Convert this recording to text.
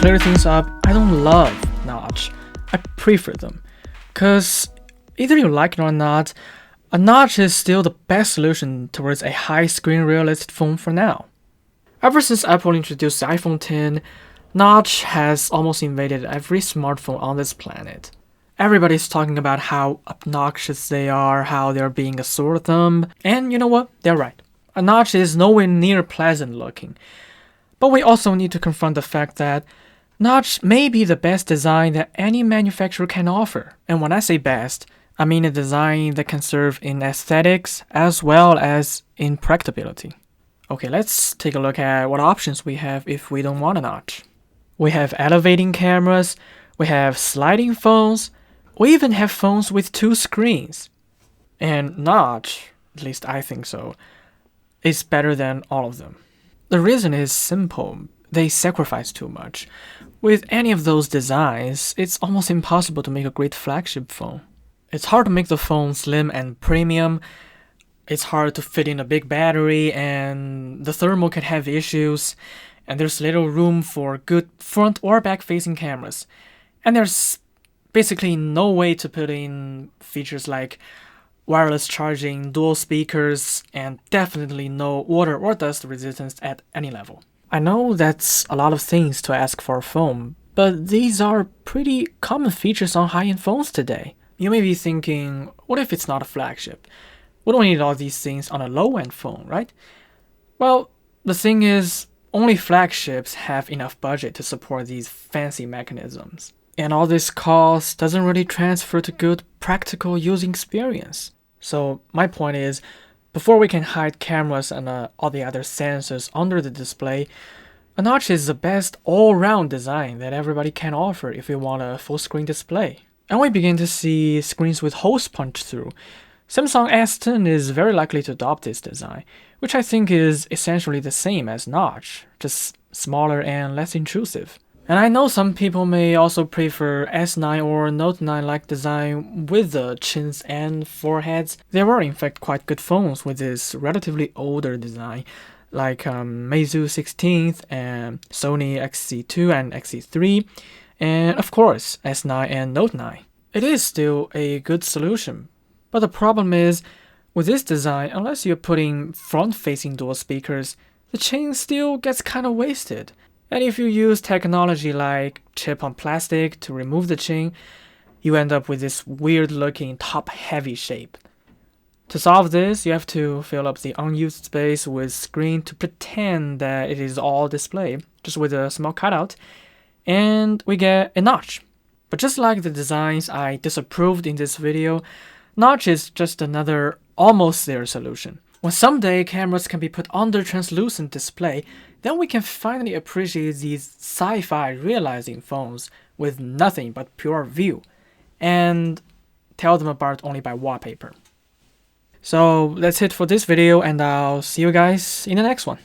clear things up, I don't love notch. I prefer them. Cause either you like it or not, a notch is still the best solution towards a high screen realistic phone for now. Ever since Apple introduced the iPhone X, notch has almost invaded every smartphone on this planet. Everybody's talking about how obnoxious they are, how they're being a sore thumb, and you know what? They're right. A notch is nowhere near pleasant looking. But we also need to confront the fact that notch may be the best design that any manufacturer can offer. And when I say best, I mean a design that can serve in aesthetics as well as in practicability. Okay, let's take a look at what options we have if we don't want a notch. We have elevating cameras, we have sliding phones, we even have phones with 2 screens. And notch, at least I think so, is better than all of them. The reason is simple. They sacrifice too much. With any of those designs, it's almost impossible to make a great flagship phone. It's hard to make the phone slim and premium. It's hard to fit in a big battery, and the thermal can have issues, and there's little room for good front or back facing cameras. And there's basically no way to put in features like wireless charging, dual speakers, and definitely no water or dust resistance at any level. I know that's a lot of things to ask for a phone, but these are pretty common features on high-end phones today. You may be thinking, what if it's not a flagship? We don't need all these things on a low-end phone, right? Well, the thing is, only flagships have enough budget to support these fancy mechanisms. And all this cost doesn't really transfer to good practical using experience. So my point is, before we can hide cameras and all the other sensors under the display, a notch is the best all-round design that everybody can offer if you want a full-screen display. And we begin to see screens with holes punched through. Samsung S10 is very likely to adopt this design, which I think is essentially the same as notch, just smaller and less intrusive. And I know some people may also prefer S9 or Note 9-like design with the chins and foreheads. There are in fact quite good phones with this relatively older design, like Meizu 16th and Sony XC2 and XC3, and of course S9 and Note 9. It is still a good solution, but the problem is, with this design, unless you're putting front-facing dual speakers, the chain still gets kinda wasted. And if you use technology like chip on plastic to remove the chain, you end up with this weird-looking top-heavy shape. To solve this, you have to fill up the unused space with screen to pretend that it is all display, just with a small cutout, and we get a notch. But just like the designs I disapproved in this video, notch is just another almost there solution. When someday cameras can be put under translucent display, then we can finally appreciate these sci-fi realizing phones with nothing but pure view, and tell them apart only by wallpaper. So that's it for this video, and I'll see you guys in the next one.